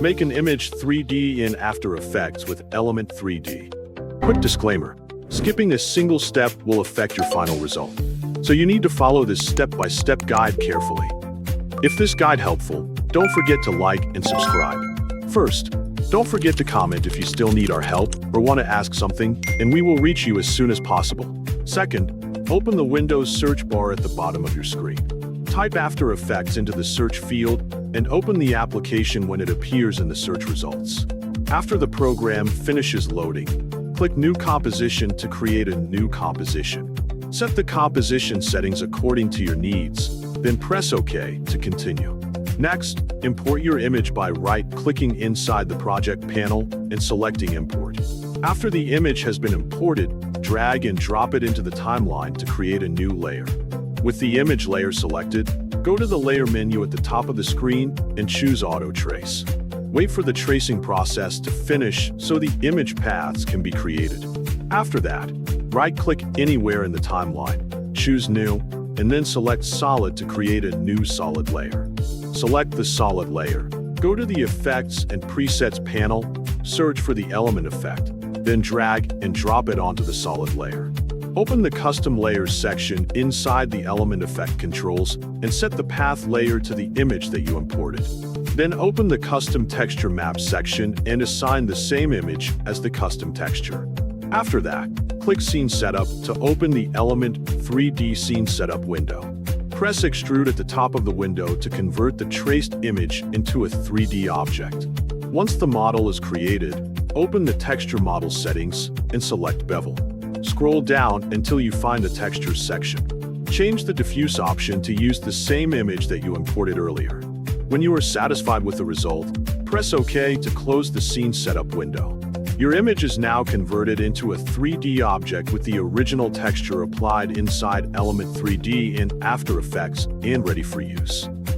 Make an image 3D in After Effects with Element 3D. Quick disclaimer, skipping a single step will affect your final result. So you need to follow this step-by-step guide carefully. If this guide helpful, don't forget to like and subscribe. First, don't forget to comment if you still need our help or want to ask something, and we will reach you as soon as possible. Second, open the Windows search bar at the bottom of your screen. Type After Effects into the search field and open the application when it appears in the search results. After the program finishes loading, click New Composition to create a new composition. Set the composition settings according to your needs, then press OK to continue. Next, import your image by right-clicking inside the project panel and selecting Import. After the image has been imported, drag and drop it into the timeline to create a new layer. With the image layer selected, go to the Layer menu at the top of the screen and choose Auto Trace. Wait for the tracing process to finish so the image paths can be created. After that, right-click anywhere in the timeline, choose New, and then select Solid to create a new solid layer. Select the solid layer, go to the Effects and Presets panel, search for the element effect, then drag and drop it onto the solid layer. Open the Custom Layers section inside the Element Effect controls and set the path layer to the image that you imported. Then open the Custom Texture Map section and assign the same image as the custom texture. After that, click Scene Setup to open the Element 3D Scene Setup window. Press Extrude at the top of the window to convert the traced image into a 3D object. Once the model is created, open the Texture Model settings and select Bevel. Scroll down until you find the Textures section. Change the Diffuse option to use the same image that you imported earlier. When you are satisfied with the result, press OK to close the Scene Setup window. Your image is now converted into a 3D object with the original texture applied inside Element 3D in After Effects and ready for use.